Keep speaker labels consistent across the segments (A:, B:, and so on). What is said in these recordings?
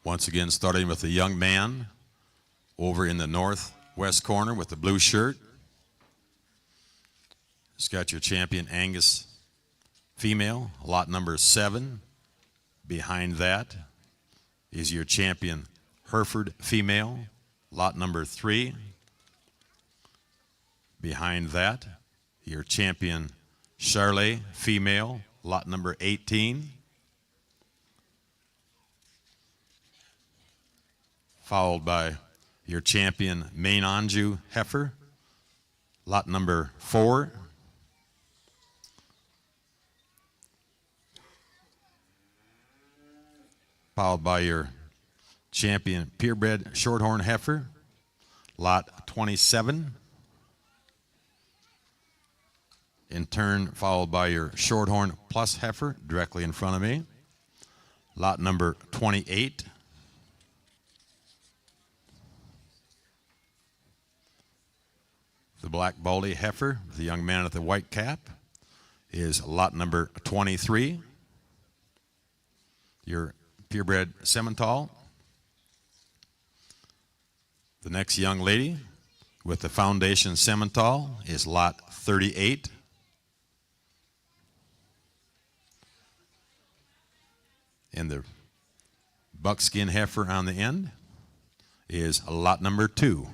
A: Once again, starting with the young man over in the northwest corner with the blue shirt. It's got your champion Angus female, lot number 7. Behind that is your champion Hereford female, lot number 3. Behind that, your champion Charlet female, lot number 18. Followed by your champion Main Anjou Heifer, lot number 4. Followed by your champion purebred Shorthorn Heifer, lot 27. In turn, followed by your Shorthorn Plus Heifer, directly in front of me, lot number 28. The black baldy heifer, the young man with the white cap, is lot number 23. Your purebred Simmental. The next young lady with the foundation Simmental is lot 38. And the buckskin heifer on the end is lot number 2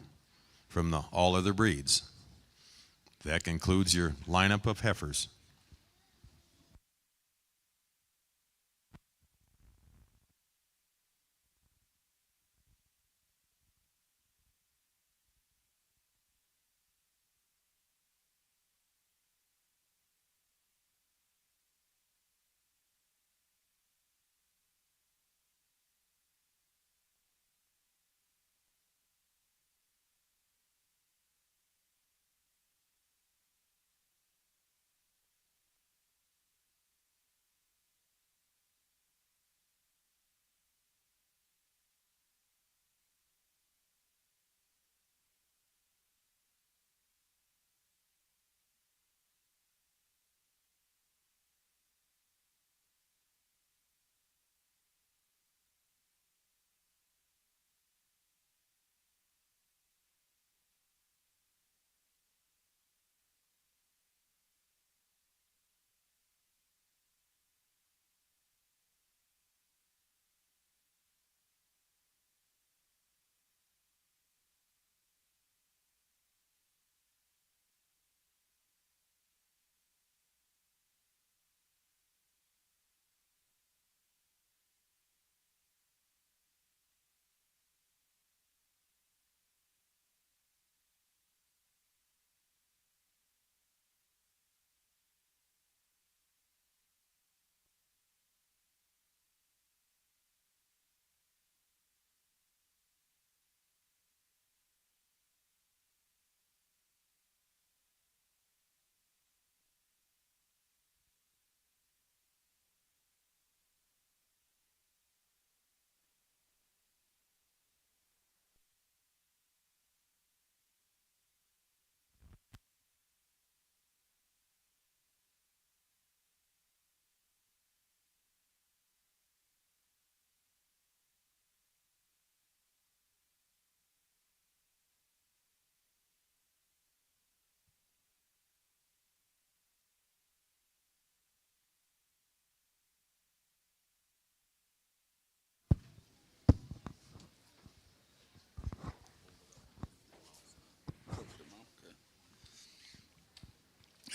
A: from the all other breeds. That concludes your lineup of heifers.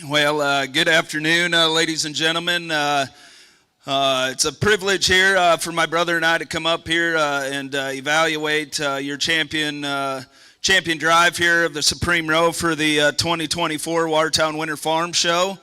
B: Well, good afternoon, ladies and gentlemen. It's a privilege here for my brother and I to come up here and evaluate your champion drive here of the Supreme Row for the 2024 Watertown Winter Farm Show.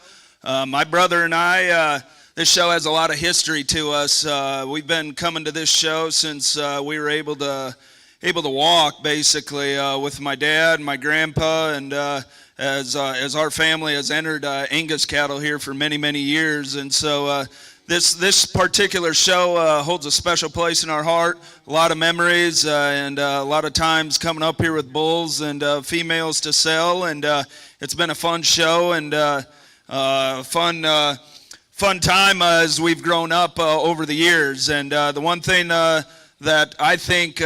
B: My brother and I, this show has a lot of history to us. We've been coming to this show since we were able to walk, basically, with my dad and my grandpa, and as our family has entered Angus cattle here for many, many years. And so this particular show holds a special place in our heart, a lot of memories, and a lot of times coming up here with bulls and females to sell. And it's been a fun show and fun time as we've grown up over the years. And the one thing that that I think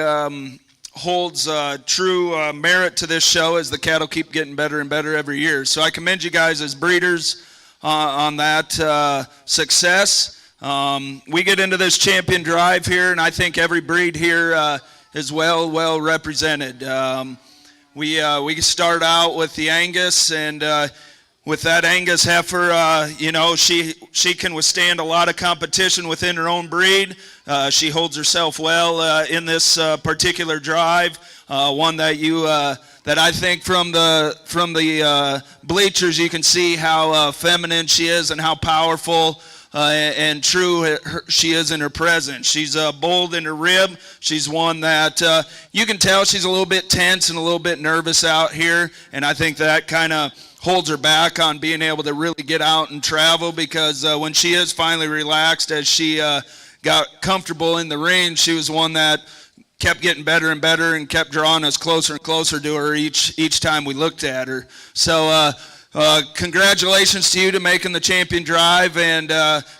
B: holds true merit to this show as the cattle keep getting better and better every year. So I commend you guys as breeders on that success. We get into this champion drive here, and I think every breed here is well represented. We start out with the Angus, and with that Angus heifer, you know, she can withstand a lot of competition within her own breed. She holds herself well in this particular drive. One that that I think from the bleachers you can see how feminine she is and how powerful and true she is in her presence. She's bold in her rib. She's one that you can tell she's a little bit tense and a little bit nervous out here, and I think that kind of holds her back on being able to really get out and travel, because when she is finally relaxed, as she got comfortable in the ring, she was one that kept getting better and better and kept drawing us closer and closer to her each time we looked at her. So congratulations to you to making the champion drive, and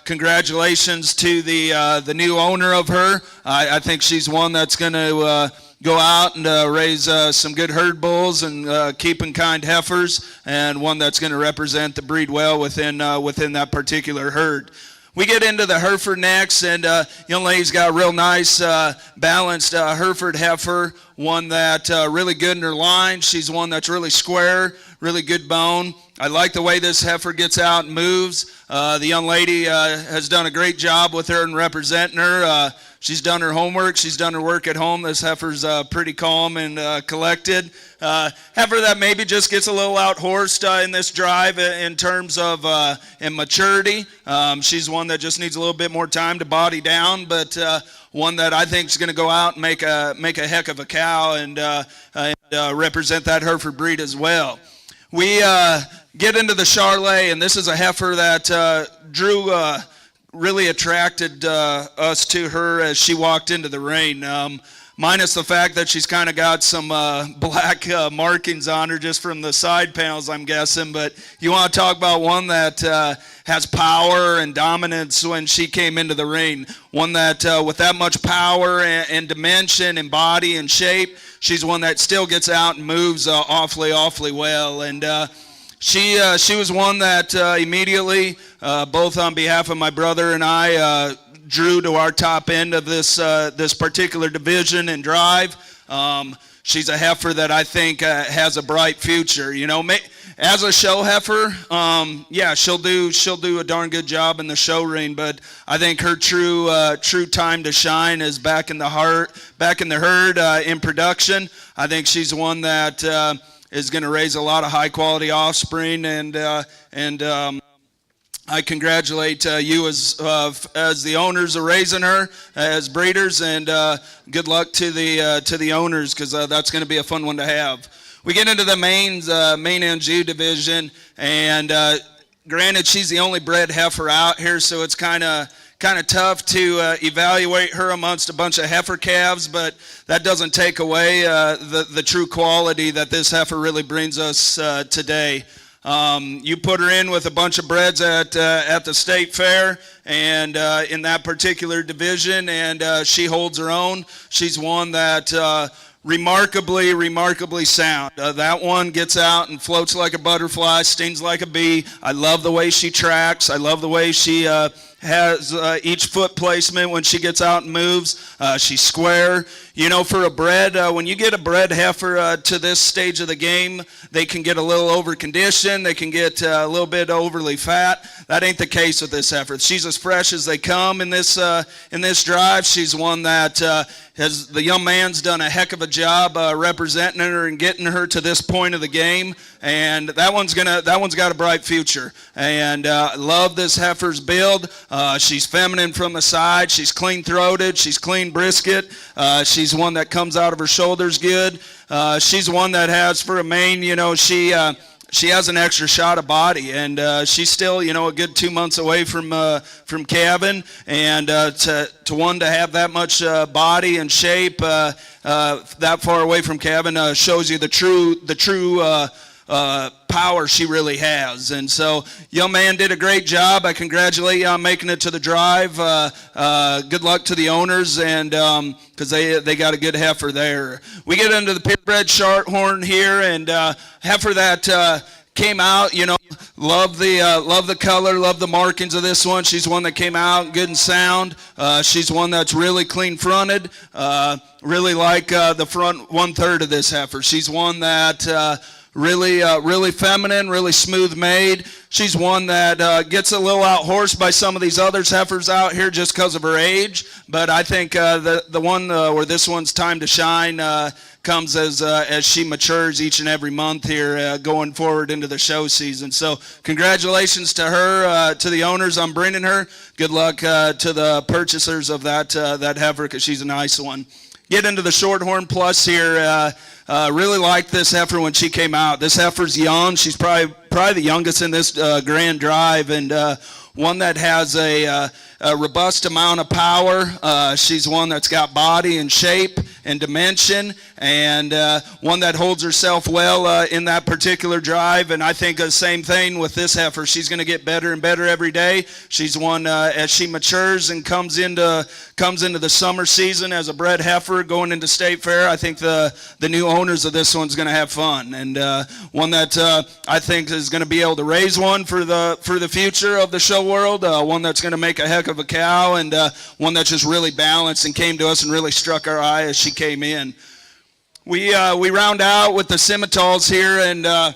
B: congratulations to the new owner of her. I think she's one that's going to go out and raise some good herd bulls and keeping kind heifers, and one that's going to represent the breed well within that particular herd. We get into the Hereford next, and young lady's got a real nice balanced Hereford heifer, one that really good in her line. She's one that's really square, really good bone. I like the way this heifer gets out and moves. The young lady has done a great job with her and representing her. She's done her homework. She's done her work at home. This heifer's pretty calm and collected. Heifer that maybe just gets a little out-horsed in this drive in terms of in maturity. She's one that just needs a little bit more time to body down, but one that I think is going to go out and make a heck of a cow and represent that Hereford breed as well. We get into the Charlet, and this is a heifer that Drew really attracted us to her as she walked into the ring. Minus the fact that she's kind of got some black markings on her just from the side panels, I'm guessing. But you want to talk about one that has power and dominance when she came into the ring. One that with that much power and dimension and body and shape, she's one that still gets out and moves awfully well. And she was one that immediately, both on behalf of my brother and I, drew to our top end of this particular division and drive. She's a heifer that I think has a bright future. You know, as a show heifer, yeah, she'll do a darn good job in the show ring. But I think her true time to shine is back in the herd in production. I think she's one that is going to raise a lot of high quality offspring, and I congratulate you as the owners of raising her as breeders, and good luck to the owners, because that's going to be a fun one to have. We get into the main NG division, and granted, she's the only bred heifer out here, so it's kind of tough to evaluate her amongst a bunch of heifer calves, but that doesn't take away the true quality that this heifer really brings us today. You put her in with a bunch of breds at the state fair, and in that particular division, and she holds her own. She's one that remarkably sound. That one gets out and floats like a butterfly, stings like a bee. I love the way she tracks. I love the way she has each foot placement when she gets out and moves. She's square. You know, for a bred, when you get a bred heifer to this stage of the game, they can get a little over-conditioned. They can get a little bit overly fat. That ain't the case with this heifer. She's as fresh as they come in this drive. She's one that the young man's done a heck of a job representing her and getting her to this point of the game. And that one's got a bright future. And love this heifer's build. She's feminine from the side. She's clean-throated. She's clean brisket. She's one that comes out of her shoulders good. She's one that has, for a mane, you know, she has an extra shot of body, and she's still, you know, a good 2 months away from calving, and to have that much body and shape that far away from calving shows you the true power she really has. And so, young man did a great job. I congratulate you on making it to the drive. Good luck to the owners, and because they got a good heifer there. We get into the purebred shorthorn here, and heifer that came out, you know, love the color, love the markings of this one. She's one that came out good and sound. She's one that's really clean fronted. Really like the front 1/3 of this heifer. She's one that really feminine, really smooth made. She's one that gets a little out-horsed by some of these other heifers out here just because of her age. But I think the one where this one's time to shine comes as she matures each and every month here going forward into the show season. So congratulations to her, to the owners on bringing her. Good luck to the purchasers of that heifer, because she's a nice one. Get into the Shorthorn Plus here. Really liked this heifer when she came out. This heifer's young. She's probably the youngest in this grand drive, and one that has a robust amount of power. She's one that's got body and shape and dimension, and one that holds herself well in that particular drive. And I think the same thing with this heifer. She's going to get better and better every day. She's one as she matures and comes into the summer season as a bred heifer going into State Fair. I think the new owners of this one's going to have fun, and one that I think is going to be able to raise one for the future of the show world. One that's going to make a heck of a cow, and one that's just really balanced and came to us and really struck our eye as she came in. We round out with the Simmentals here, and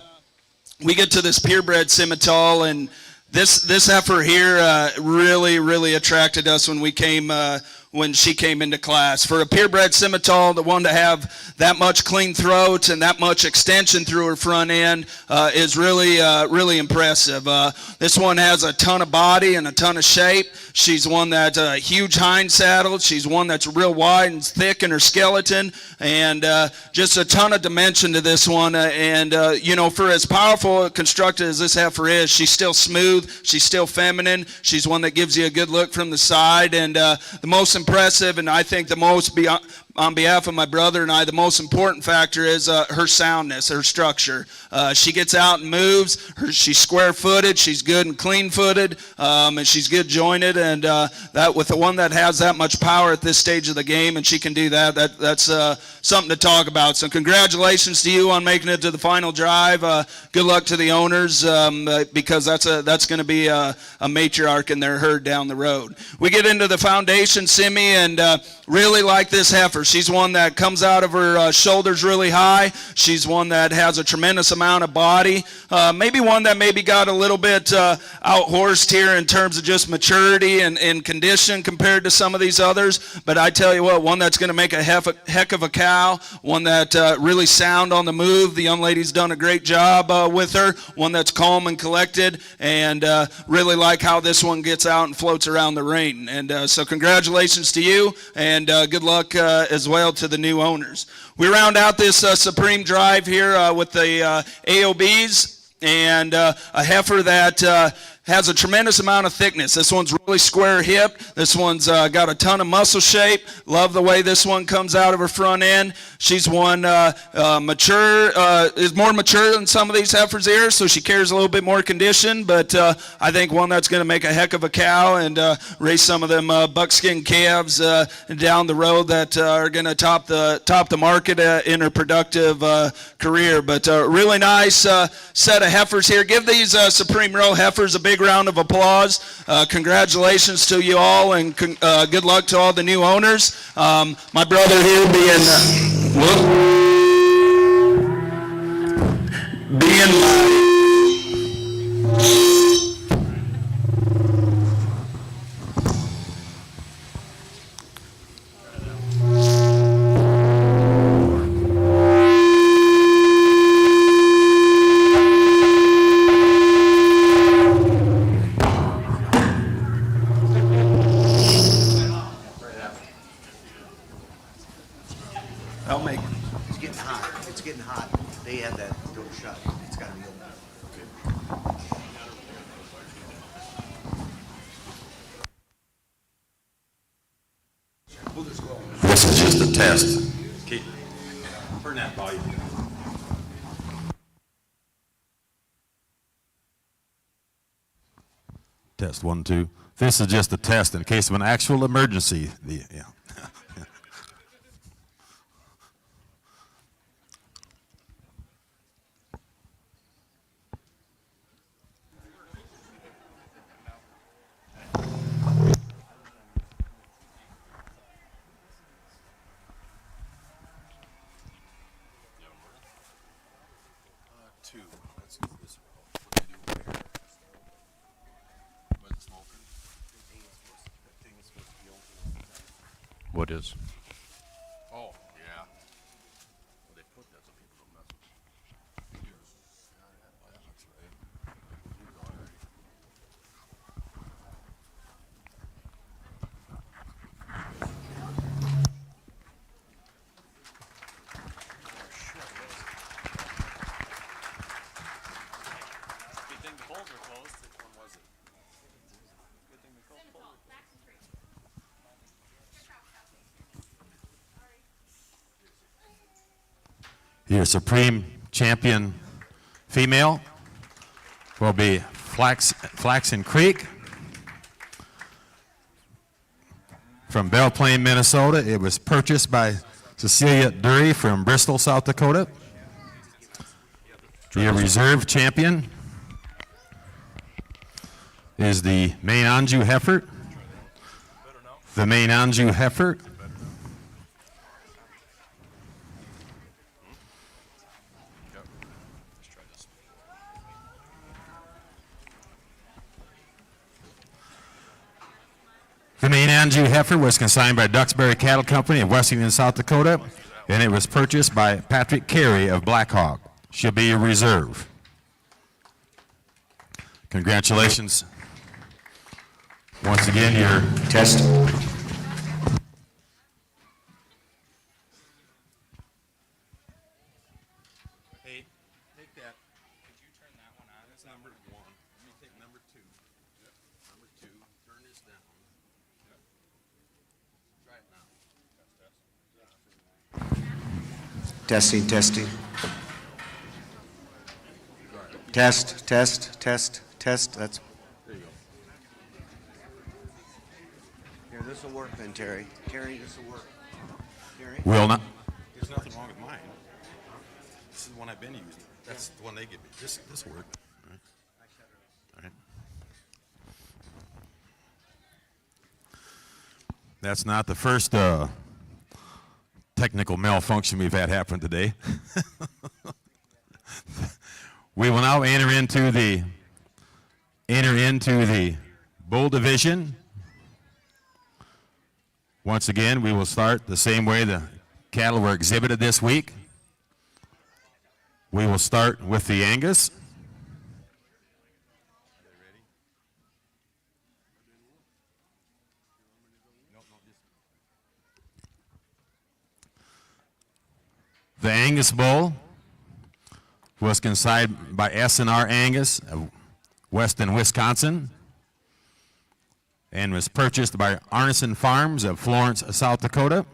B: we get to this purebred Simmental, and this heifer here really attracted us when she came into class. For a purebred Simmental, the one to have that much clean throat and that much extension through her front end is really impressive. This one has a ton of body and a ton of shape. She's one that's a huge hind saddle. She's one that's real wide and thick in her skeleton, and just a ton of dimension to this one. You know, for as powerful constructed as this heifer is, she's still smooth. She's still feminine. She's one that gives you a good look from the side, and the most impressive, and I think the most on behalf of my brother and I, the most important factor is her soundness, her structure. She gets out and moves. She's square-footed. She's good and clean-footed, and she's good jointed. And that with the one that has that much power at this stage of the game, and she can do that, that's something to talk about. So congratulations to you on making it to the final drive. Good luck to the owners, because that's going to be a matriarch in their herd down the road. We get into the foundation semi, and really like this heifer. She's one that comes out of her shoulders really high. She's one that has a tremendous amount of body. Maybe one that maybe got a little bit out-horsed here in terms of just maturity and condition compared to some of these others. But I tell you what, one that's going to make a heck of a cow, one that really sound on the move. The young lady's done a great job with her, one that's calm and collected, and really like how this one gets out and floats around the ring. And so congratulations to you, and good luck as well to the new owners. We round out this Supreme Drive here with the AOBs, and a heifer that has a tremendous amount of thickness. This one's really square hip. This one's got a ton of muscle shape. Love the way this one comes out of her front end. She's one is more mature than some of these heifers here, so she carries a little bit more condition, but I think one that's going to make a heck of a cow and raise some of them buckskin calves down the road that are going to top the market in her productive career. But really nice set of heifers here. Give these Supreme Row heifers a big round of applause. Congratulations to you all, and good luck to all the new owners. My brother here being I'll make it.
C: It's getting hot. It's getting hot. They have that door shut. It's got to be open. We'll just go.
A: This is just a test. Keep turn that volume. Test, 1, 2. This is just a test in case of an actual emergency. Yeah.
D: What is?
A: Oh, yeah. They put that so people don't mess with it. That looks right. Keep going.
D: Good thing the polls are closed. Which one was it? Good thing the polls are closed.
A: Your Supreme Champion female will be Flaxen Creek from Belle Plaine, Minnesota. It was purchased by Cecilia Dury from Bristol, South Dakota. Your reserve champion is the Maine Anjou Heifer. The Maine Anjou Heifer The Maine Anjou Heifer was consigned by Duxbury Cattle Company of Western South Dakota, and it was purchased by Patrick Carey of Blackhawk. She'll be your reserve. Congratulations. Once again, your
C: Test.
A: Hey, take that. Could you turn that one on? That's number 1. Let me take number 2. Number 2. Turn this down. Try it now.
C: Testing, testing. Test, test, test, test. That's.
A: There you go.
C: Here, this will work then, Terry. Terry, this will work. Terry?
A: Will not. There's nothing wrong with mine. This is the one I've been using. That's the one they give me. This worked. All right. All right. That's not the first technical malfunction we've had happen today. We will now enter into the bull division. Once again, we will start the same way the cattle were exhibited this week. We will start with the Angus. The Angus bull was consigned by S&R Angus of Weston, Wisconsin, and was purchased by Arneson Farms of Florence, South Dakota.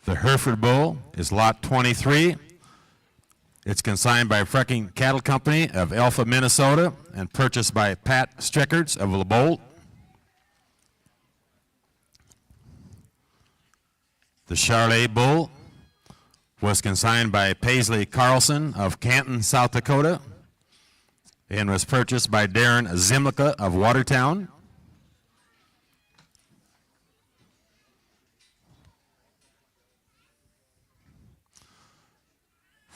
A: The Hereford bull is lot 23. It's consigned by Frecking Cattle Company of Alpha, Minnesota, and purchased by Pat Strickards of LeBolt. The Charlet bull was consigned by Paisley Carlson of Canton, South Dakota, and was purchased by Darren Zimlica of Watertown.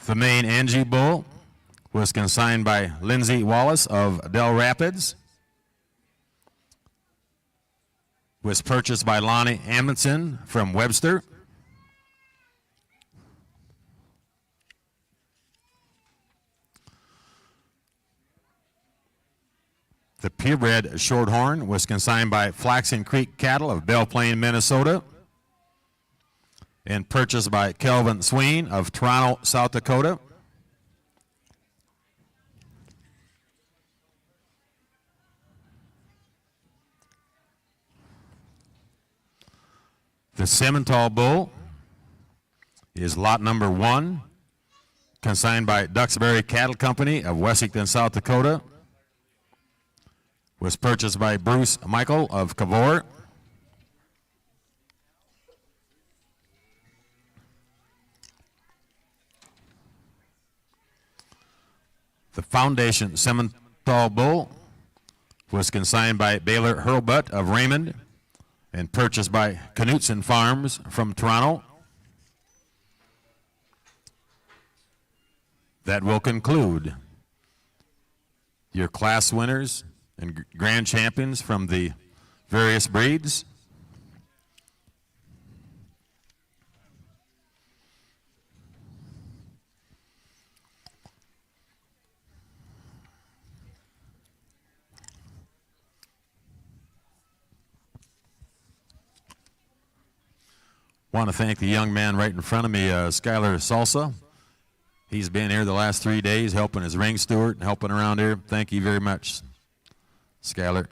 A: The Maine Anjou bull was consigned by Lindsay Wallace of Del Rapids, was purchased by Lonnie Amundsen from Webster. The purebred shorthorn was consigned by Flaxen Creek Cattle of Belle Plaine, Minnesota, and purchased by Kelvin Swain of Toronto, South Dakota. The Simmental Bull is lot number 1, consigned by Duxbury Cattle Company of Wessington, South Dakota. Was purchased by Bruce Michael of Cavour. The Foundation Simmental Bull was consigned by Baylor Hurlbutt of Raymond and purchased by Knutson Farms from Toronto. That will conclude your class winners and grand champions from the various breeds. Want to thank the young man right in front of me, Skylar Salsa. He's been here the last 3 days helping his ring steward and helping around here. Thank you very much, Skylar.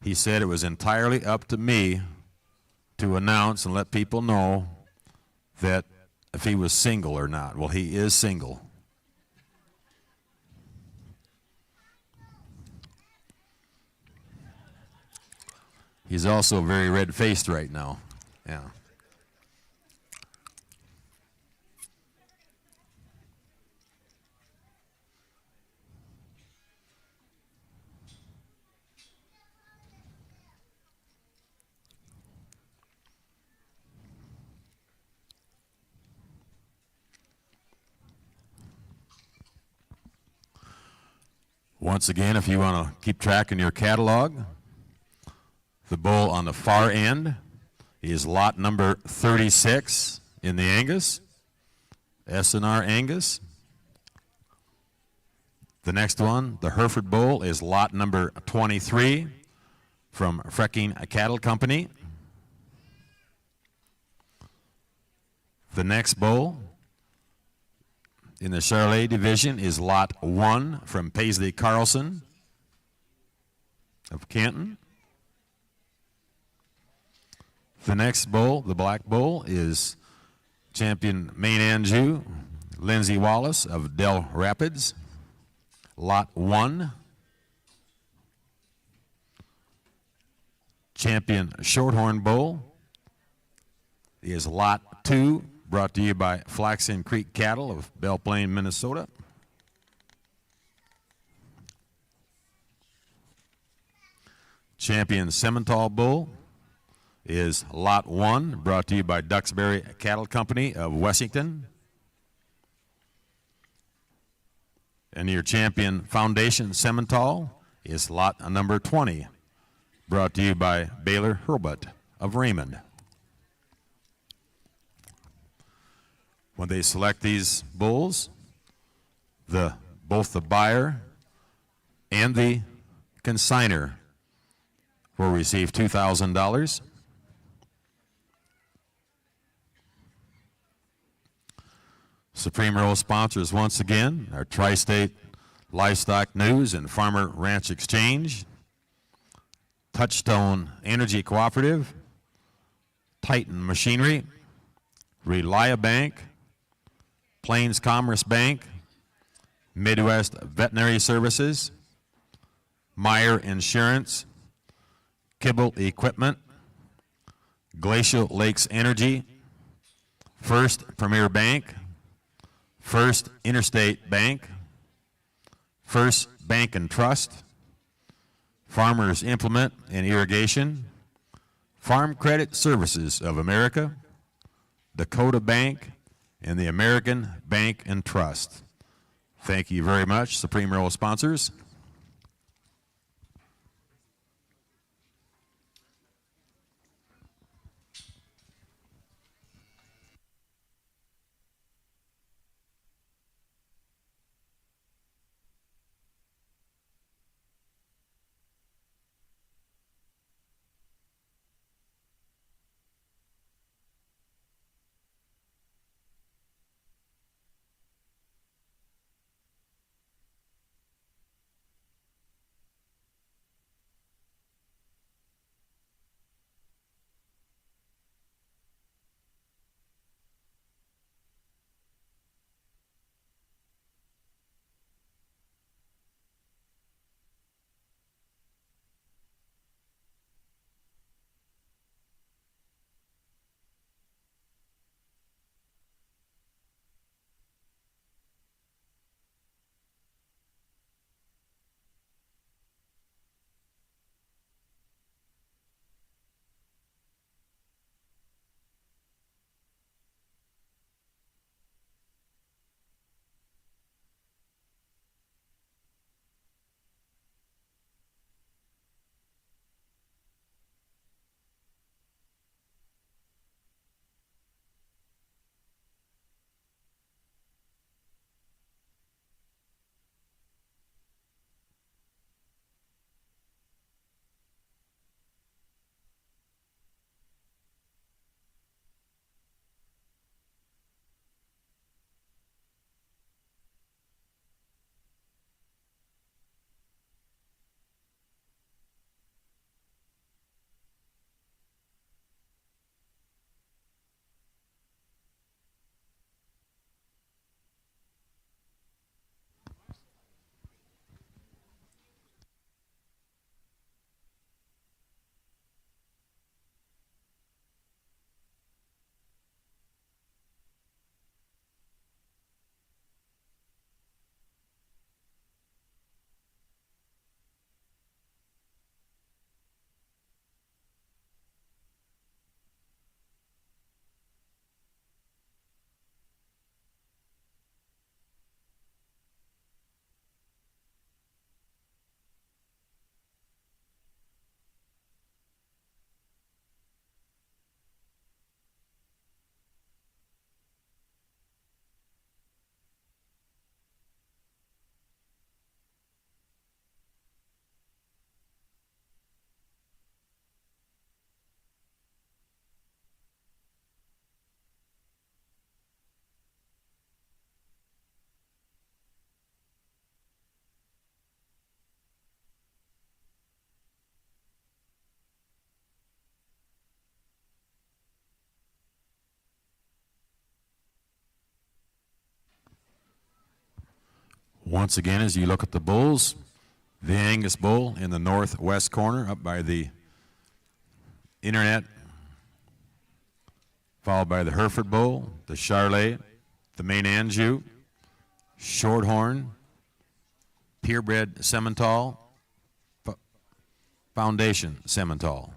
A: He said it was entirely up to me to announce and let people know that if he was single or not. Well, he is single. He's also very red-faced right now. Yeah. Once again, if you want to keep track in your catalog, the bull on the far end is lot number 36 in the Angus, S&R Angus. The next one, the Hereford bull, is lot number 23 from Frecking Cattle Company. The next bull in the Charolais division is lot 1 from Paisley Carlson of Canton. The next bull, the black bull, is champion Maine Anjou, Lindsay Wallace of Del Rapids, lot 1. Champion Shorthorn bull is lot 2, brought to you by Flaxen Creek Cattle of Belle Plaine, Minnesota. Champion Simmental bull is lot 1, brought to you by Duxbury Cattle Company of Wessington. And your champion Foundation Simmental is lot number 20, brought to you by Baylor Hurlbutt of Raymond. When they select these bulls, both the buyer and the consigner will receive $2,000. Supreme Rural sponsors once again our Tri-State Livestock News and Farmer Ranch Exchange, Touchstone Energy Cooperative, Titan Machinery, Reliabank, Plains Commerce Bank, Midwest Veterinary Services, Meyer Insurance, Kibble Equipment, Glacial Lakes Energy, First Premier Bank, First Interstate Bank, First Bank and Trust, Farmers Implement and Irrigation, Farm Credit Services of America, Dakota Bank, and the American Bank and Trust. Thank you very much, Supreme Rural sponsors. Once again, as you look at the bulls, the Angus bull in the northwest corner up by the internet, followed by the Hereford bull, the Charolais, the Maine Anjou, Shorthorn, purebred Simmental, Foundation Simmental.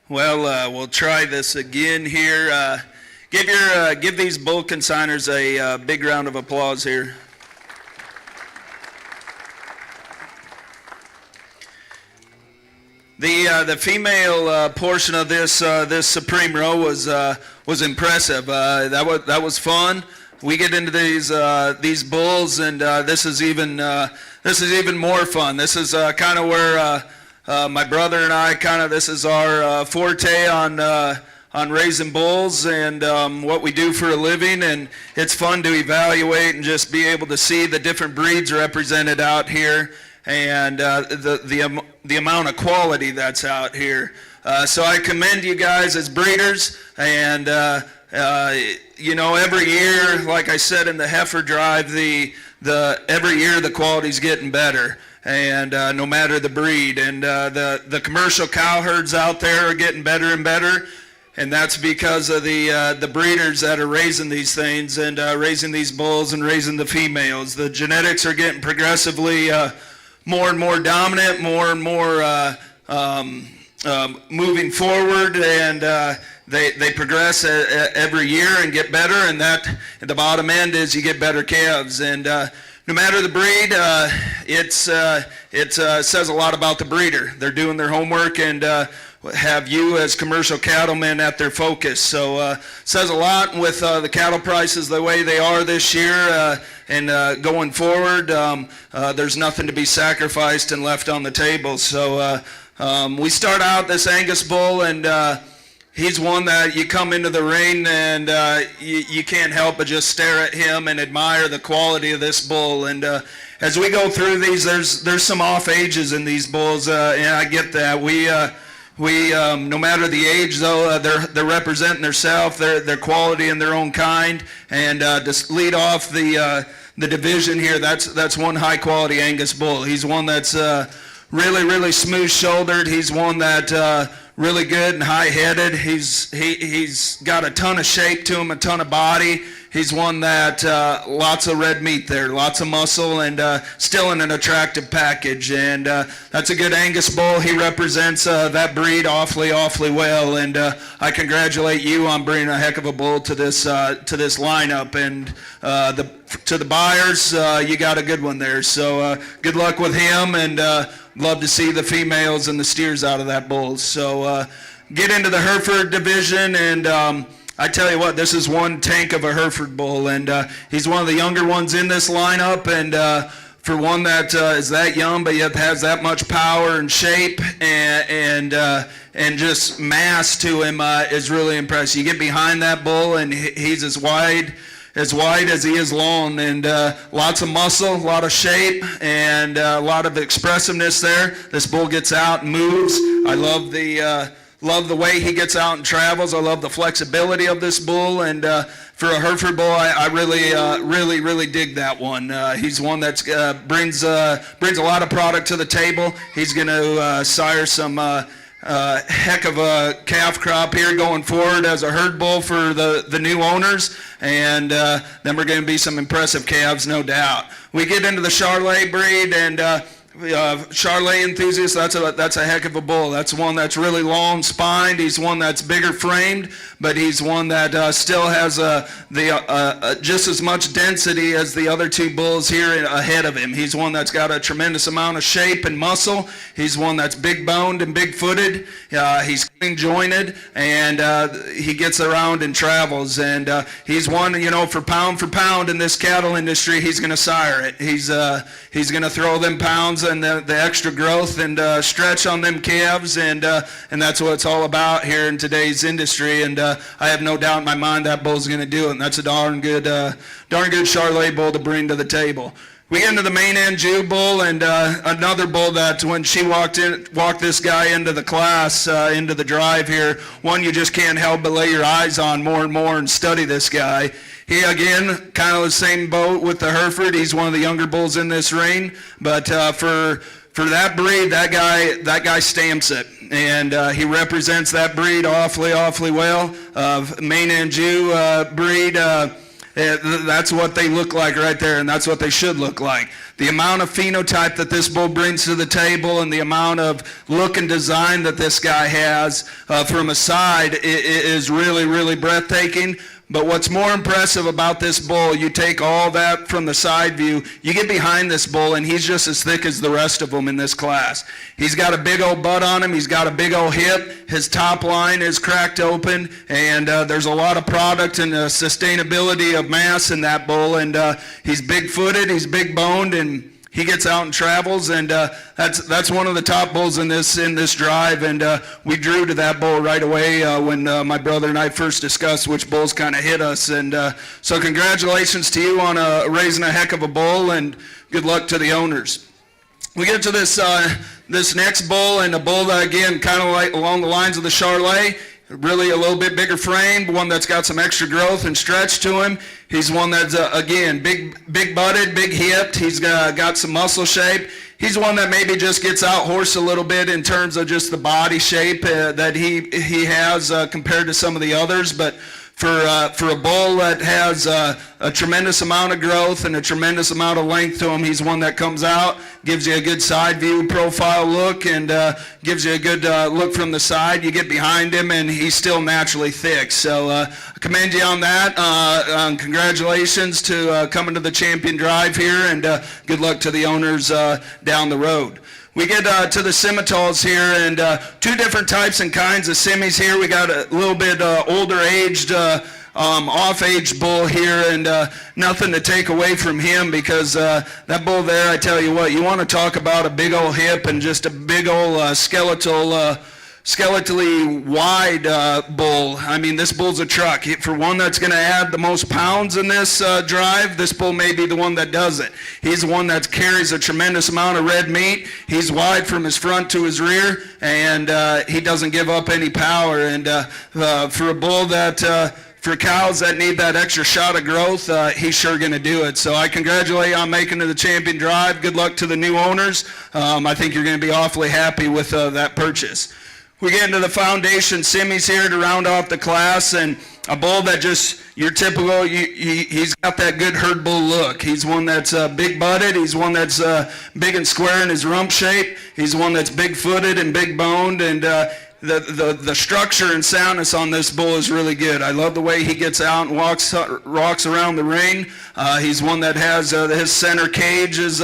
B: Well, we'll try this again here. Give these bull consigners a big round of applause here. The female portion of this Supreme Row was impressive. That was fun. We get into these bulls, and this is even more fun. This is kind of where my brother and I this is our forte on raising bulls and what we do for a living, and it's fun to evaluate and just be able to see the different breeds represented out here, and the amount of quality that's out here. So I commend you guys as breeders, and every year, like I said in the Heifer Drive, every year the quality's getting better, and no matter the breed, and the commercial cow herds out there are getting better and better, and that's because of the breeders that are raising these things and raising these bulls and raising the females. The genetics are getting progressively more and more dominant, more and more moving forward, and they progress every year and get better, and that at the bottom end is you get better calves. And no matter the breed, it says a lot about the breeder. They're doing their homework and have you as commercial cattlemen at their focus. So says a lot with the cattle prices the way they are this year, and going forward, there's nothing to be sacrificed and left on the table. So we start out this Angus bull, and he's one that you come into the ring and you can't help but just stare at him and admire the quality of this bull. And as we go through these, there's some off ages in these bulls, and I get that. We no matter the age, though, they're representing themselves, their quality in their own kind. And to lead off the division here, that's one high quality Angus bull. He's one that's really smooth shouldered. He's one that really good and high headed. He's got a ton of shape to him, a ton of body. He's one that lots of red meat there, lots of muscle, and still in an attractive package. And that's a good Angus bull. He represents that breed awfully well. And I congratulate you on bringing a heck of a bull to this lineup. And to the buyers, you got a good one there. So good luck with him, and love to see the females and the steers out of that bull. So get into the Hereford division, and I tell you what, this is one tank of a Hereford bull, and he's one of the younger ones in this lineup, and for one that is that young but yet has that much power and shape and just mass to him is really impressive. You get behind that bull, and he's as wide as he is long, and lots of muscle, a lot of shape, and a lot of expressiveness there. This bull gets out and moves. I love the way he gets out and travels. I love the flexibility of this bull, and for a Hereford bull, I really dig that one. He's one that brings a lot of product to the table. He's going to sire some heck of a calf crop here going forward as a herd bull for the new owners, and then we're going to be some impressive calves, no doubt. We get into the Charolais breed, and Charlet enthusiast, that's a heck of a bull. That's one that's really long spined. He's one that's bigger framed, but he's one that still has just as much density as the other two bulls here ahead of him. He's one that's got a tremendous amount of shape and muscle. He's one that's big boned and big footed. He's clean jointed, and he gets around and travels. And he's one, for pound in this cattle industry, he's going to sire it. He's going to throw them pounds and the extra growth and stretch on them calves, and that's what it's all about here in today's industry. And I have no doubt in my mind that bull's going to do it, and that's a darn good Charlet bull to bring to the table. We get into the main end Jew bull, and another bull that when she walked this guy into the class, into the drive here, one you just can't help but lay your eyes on more and more and study this guy. He, again, kind of the same boat with the Hereford. He's one of the younger bulls in this ring, but for that breed, that guy stamps it, and he represents that breed awfully well. Main and Jew breed, that's what they look like right there, and that's what they should look like. The amount of phenotype that this bull brings to the table and the amount of look and design that this guy has from a side is really breathtaking. But what's more impressive about this bull, you take all that from the side view, you get behind this bull, and he's just as thick as the rest of them in this class. He's got a big old butt on him. He's got a big old hip. His top line is cracked open, and there's a lot of product and sustainability of mass in that bull. And he's big-footed, he's big-boned, and he gets out and travels, and that's one of the top bulls in this drive, and we drew to that bull right away when my brother and I first discussed which bulls kind of hit us. And so congratulations to you on raising a heck of a bull, and good luck to the owners. We get to this next bull, and a bull that, again, kind of like along the lines of the Charlet. Really a little bit bigger framed, one that's got some extra growth and stretch to him. He's one that's, again, big butted, big hipped. He's got some muscle shape. He's one that maybe just gets out horse a little bit in terms of just the body shape that he has compared to some of the others. But for a bull that has a tremendous amount of growth and a tremendous amount of length to him, he's one that comes out, gives you a good side view profile look, and gives you a good look from the side. You get behind him, and he's still naturally thick. So I commend you on that. Congratulations to coming to the champion drive here, and good luck to the owners down the road. We get to the Scimitals here, and two different types and kinds of semis here. We got a little bit older aged, off-aged bull here, and nothing to take away from him, because that bull there, I tell you what, you want to talk about a big old hip and just a big old skeletally wide bull. I mean, this bull's a truck. For one that's going to add the most pounds in this drive, this bull may be the one that does it. He's the one that carries a tremendous amount of red meat. He's wide from his front to his rear, and he doesn't give up any power. And for a bull that for cows that need that extra shot of growth, he's sure going to do it. So I congratulate you on making it to the champion drive. Good luck to the new owners. I think you're going to be awfully happy with that purchase. We get into the foundation semis here to round off the class, and a bull that just, your typical, he's got that good herd bull look. He's one that's big-butted. He's one that's big and square in his rump shape. He's one that's big-footed and big-boned, and the structure and soundness on this bull is really good. I love the way he gets out and walks around the ring. He's one that has his center cage is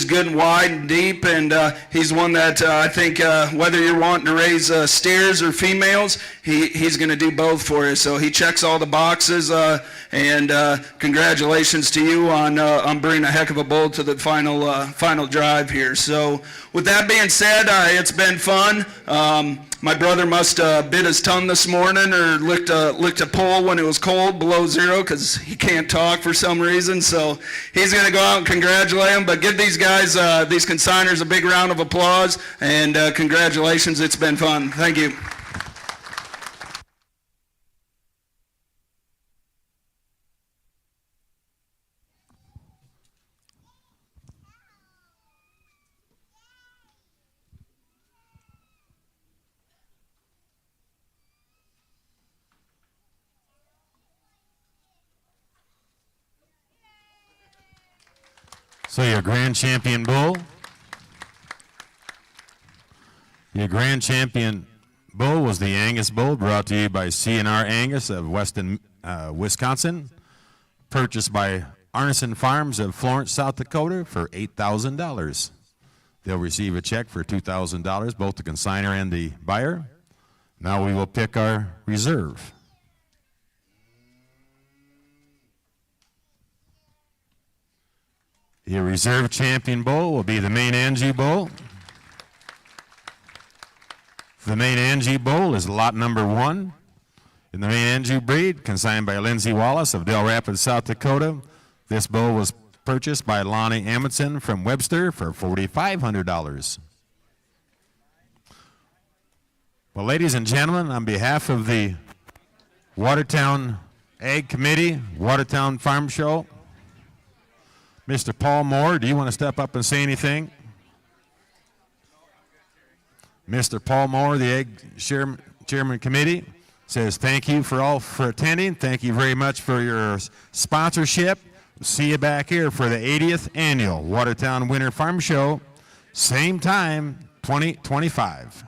B: good and wide and deep, and he's one that I think whether you're wanting to raise steers or females, he's going to do both for you. So he checks all the boxes, and congratulations to you on bringing a heck of a bull to the final drive here. So with that being said, it's been fun. My brother must bit his tongue this morning or licked a pole when it was cold below zero, because he can't talk for some reason. So he's going to go out and congratulate him. But give these guys, these consigners, a big round of applause, and congratulations. It's been fun. Thank you.
A: So your grand champion bull Your grand champion bull was the Angus bull, brought to you by C&R Angus of Weston, Wisconsin, purchased by Arneson Farms of Florence, South Dakota for $8,000. They'll receive a check for $2,000, both the consignor and the buyer. Now we will pick our reserve. Your reserve champion bull will be the main Angie bull. The main Angie bull is lot number 1 in the main Angie breed, consigned by Lindsay Wallace of Del Rapids, South Dakota. This bull was purchased by Lonnie Amundsen from Webster for $4,500. Well, ladies and gentlemen, on behalf of the Watertown Ag Committee, Watertown Farm Show, Mr. Paul Moore, do you want to step up and say anything? Mr. Paul Moore, the Ag Chairman Committee, says thank you for attending. Thank you very much for your sponsorship. See you back here for the 80th Annual Watertown Winter Farm Show, same time, 2025.